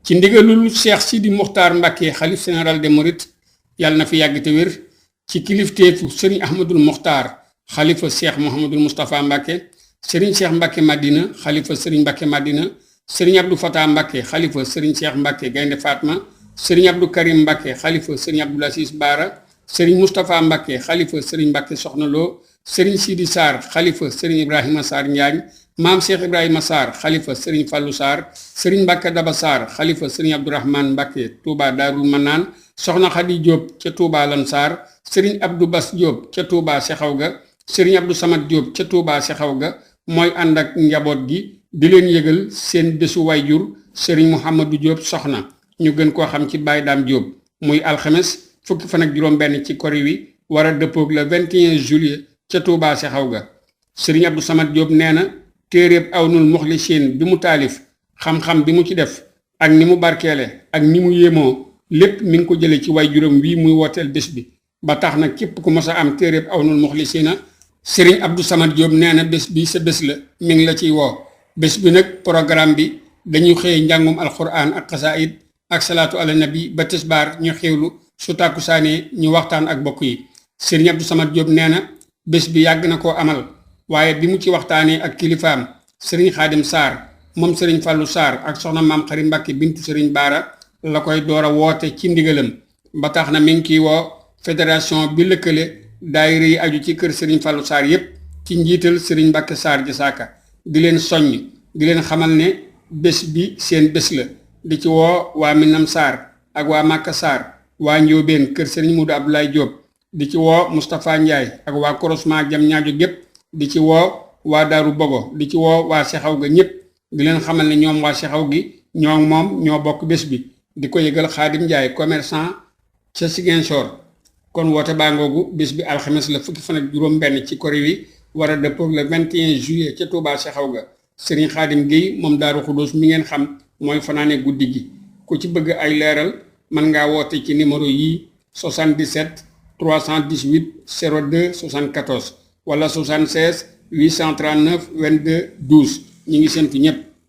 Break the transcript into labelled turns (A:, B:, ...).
A: ci ndigalul Cheikh Sidi Mokhtar Mbacké xalif général des Mourides yàlla na fi yàgg te wér ci kilifteefu sëriñ Ahmadul Mokhtar xalifa Cheikh Mouhamadul Moustapha Mbacké sëriñ Cheikh Mbacké Madina xalifa sëriñ Mbacké Madina sëriñ Abdou Fatah Mbacké xalifa sëriñ Cheikh Mbacké Gaynde Fatma sëriñ Abdou Karim Mbacké xalifa sëriñ Abdoul Aziz Bara sëriñ Moustapha Mbacké xalifa sëriñ Mbacké Soxna Lo sëriñ Sidi Sarr xalifa sëriñ Ibrahima Sarr Njaañ maam Cheikh Ibrahima Sarr xalifa sëriñ Fallou Sarr sëriñ Mbacké Daba Sarr xalifa sëriñ Abdourahmane Mbacké Touba Daarul Manaan soxna Khady Diop ca Touba Lansar sëriñ Abdou Bass Diop ca Touba Sexaw ga sëriñ Abdou Samad Diop ca Touba Sexaw ga mooy ànd ak njaboot gi di leen yëgal seen bésu wayjur sëriñ Mouhamadou Diop soxna ñu gën koo xam ci Baye Dame Diop muy alxames fukki fan ak juróom-benn ci kori wi war a dëppoog le 21 juillet ca Touba Sexaw ga sëriñ Abdou Samad Diop nee na téeréeb Awnul Muxlisiin bi mu taalif xam-xam bi mu ci def ak ni mu barkeele ak ni mu yéemoo lépp mi ngi ko jële ci wayjuram wii muy wooteel bés bi ba tax na képp ku mos a am téeréeb Awnul Muxlisiina sëriñ Abdou Samad Diop nee na bés bi sa bés la mi ngi la ciy woo bés bi nag programme bi dañuy xëye njàngum alquran ak xasaayid ak salaatu ala nabi ba tisbaar ñu xewlu su tàkkusaanee ñu waxtaan ak bokk yi sëriñ Abdou Samad Diop nee na bés bi yàgg na koo amal waaye bi mu ci waxtaanee ak kilifaam sëriñ Xaadim Sarr moom sëriñ Fallou Sarr ak soxna maam Xari Mbacké bintu sëriñ Baara la koy door a woote ci ndigalam ba tax na mi ngi ciy woo fédération bi lëkkale daayira yi aju ci kër sëriñ Fallou Sarr yépp ci njiital sëriñ Mbacké Sarr Jasaaka di leen soññ di leen xamal ne bés bi seen bés la di ci woo waa Minam Sarr ak waa Màkka Sarr waa Njóobeen kër sëriñ Mudu Abdoulaye Diop di ci woo Moustapha Ndiaye ak waa Korosma jam ñaajo gépp di ci woo waa Daaru Bogo di ci woo waa Sexaw ga ñëpp di leen xamal ne ñoom waa Sexaw gi ñoo moom ñoo bokk bés bi di ko yëgal Xaadim Ndiaye commerçant ca Ziguinchor kon woote baa ngoogu bés bi alxames la fukki fan ak juróom-benn ci kori wi war a dëppoo le 21 juillet ca Touba Sexaw ga Serigne Xaadim Guèye moom Daaru Xudóos mi ngeen xam mooy fanaane guddi gi ku ci bëgg ay leeral mën ngaa woote ci numéro yii 77 318 02 74 wala 76 839 22 12 ñi ngi séntu ñëpp